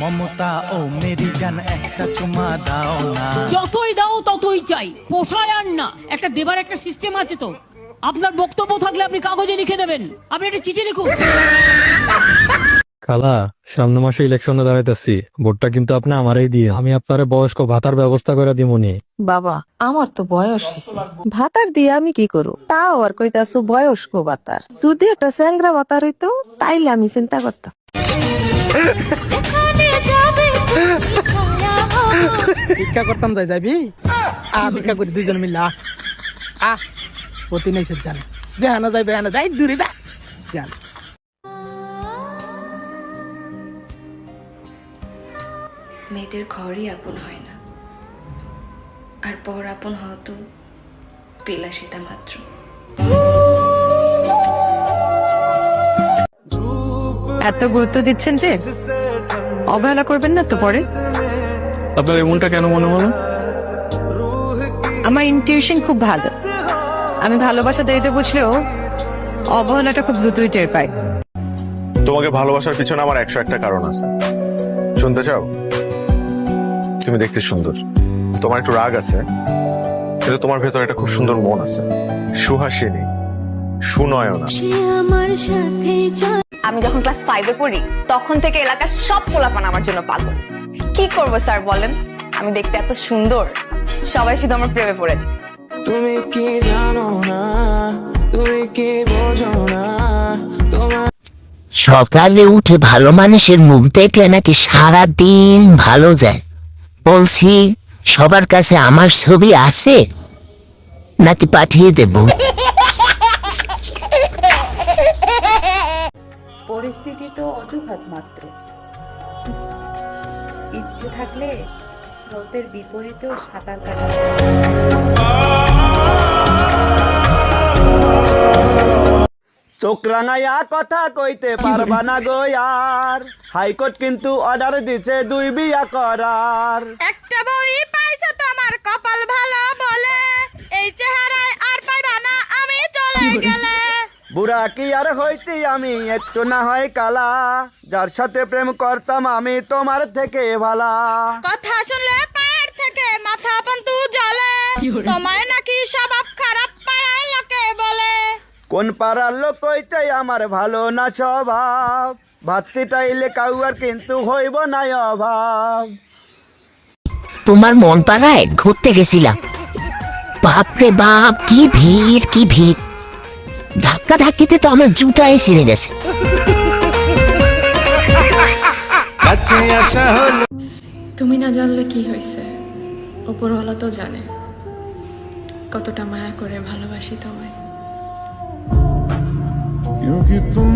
মমতা ও Mary জান একটা চুমা দাও না। যতই দাও ততই চাই, পোষায় আর না। একটা দেবার একটা সিস্টেম আছে তো। আপনার বক্তব্য থাকলে আপনি কাগজে লিখে দেবেন, আপনি একটা চিঠি লিখুন। খালা, সামনে মাসে ইলেকশনে দাঁড়াইতেছি, ভোটটা কিন্তু আপনি আমারই দিয়ে। আমি আপনার বয়স্ক ভাতার ব্যবস্থা করে দিমুনি। বাবা, আমার তো বয়স হয়েছে, ভাতার দিয়ে আমি কি করব? তাও আর কইতাছো বয়স্ক ভাতার। যদি একটা স্যাংরা ভাতার হইতো তাইলে আমি চিন্তা করতাম। ভিক্ষা করতাম, যাবি ভিক্ষা করি দুইজন মিলা প্রতি নেই সব জানে দেহানা যাই বেহানা যাই দূরে জান। মেয়েদের ঘরই আপন হয় না, আর পর আপন হওয়া তো বিলাসিতা মাত্র। এত গুরুত্ব দিচ্ছেন যে অবহেলা করবেন না তো পরে। আপনার এমনটা কেন মনে হলো? আমার ইনটিউশন খুব ভালো। আমি ভালোবাসা দেরিতে বুঝলেও অবহেলাটা খুব দ্রুতই টের পাই। তোমাকে ভালোবাসার পিছনে আমার 101টা কারণ আছে। শুনতে চাও? তুমি দেখতে সুন্দর, তোমার একটু রাগ আছে, কিন্তু তোমার ভেতরে একটা খুব সুন্দর মন আছে, সুহাসিনী, সুনয়না। আমি যখন ক্লাস 5-এ পড়ি তখন থেকে এলাকার সব পোলাপান আমার জন্য পাগল। কি করবো স্যার বলেন? আমি দেখতে এত সুন্দর, সবাই শুধু আমার প্রেমে পড়েছে। তুমি কি জানো না, তুমি কি বোঝো না, তোমার সকালে উঠে ভালো মানুষের মুখ দেখলে নাকি সারা দিন ভালো যায়। বলছি, সবার কাছে আমার ছবি আছে নাকি পাঠিয়ে দেব? পরিস্থিতি তো অজুহাত মাত্র। ইচ্ছে থাকলে স্রোতের বিপরীতেও সাঁতার কাটা। চোখ রাঙাইয়া কথা কইতে পারবা না গো আর, হাইকোর্ট কিন্তু অর্ডার দিছে 2 বিয়া করার। একটা বই পাইছো তোমার কপাল ভালো বলে, এই চেহারায় আর পাইবা না আমি চলে গেলে। বুড়া কি আর হইছি আমি, একটু না হয় কালা, যার সাথে প্রেম করতাম আমি তোমার থেকে ভালা। কথা শুনলে পায়ের থেকে মাথা পর্যন্ত জ্বলে, তোমায় নাকি স্বভাব খারাপ পাড়ায় লোকে বলে। কোন পাড়ার লোক কইছে আমার ভালো না স্বভাব, ভাতটি চাইলে কাউয়ার কিন্তু হইব না অভাব। তোমার মন পাড়ায় ঘুরতে গেছিলাম, বাপরে বাপ কি ভিড় কি ভিড়, ধাক্কা ধাক্কিতে তো আমার জুতায় ছিঁড়ে গেছে। তুমি না জানলে কি হয়েছে, উপরওয়ালা তো জানে কতটা মায়া করে ভালোবাসি তোমায়। क्योंकि तुम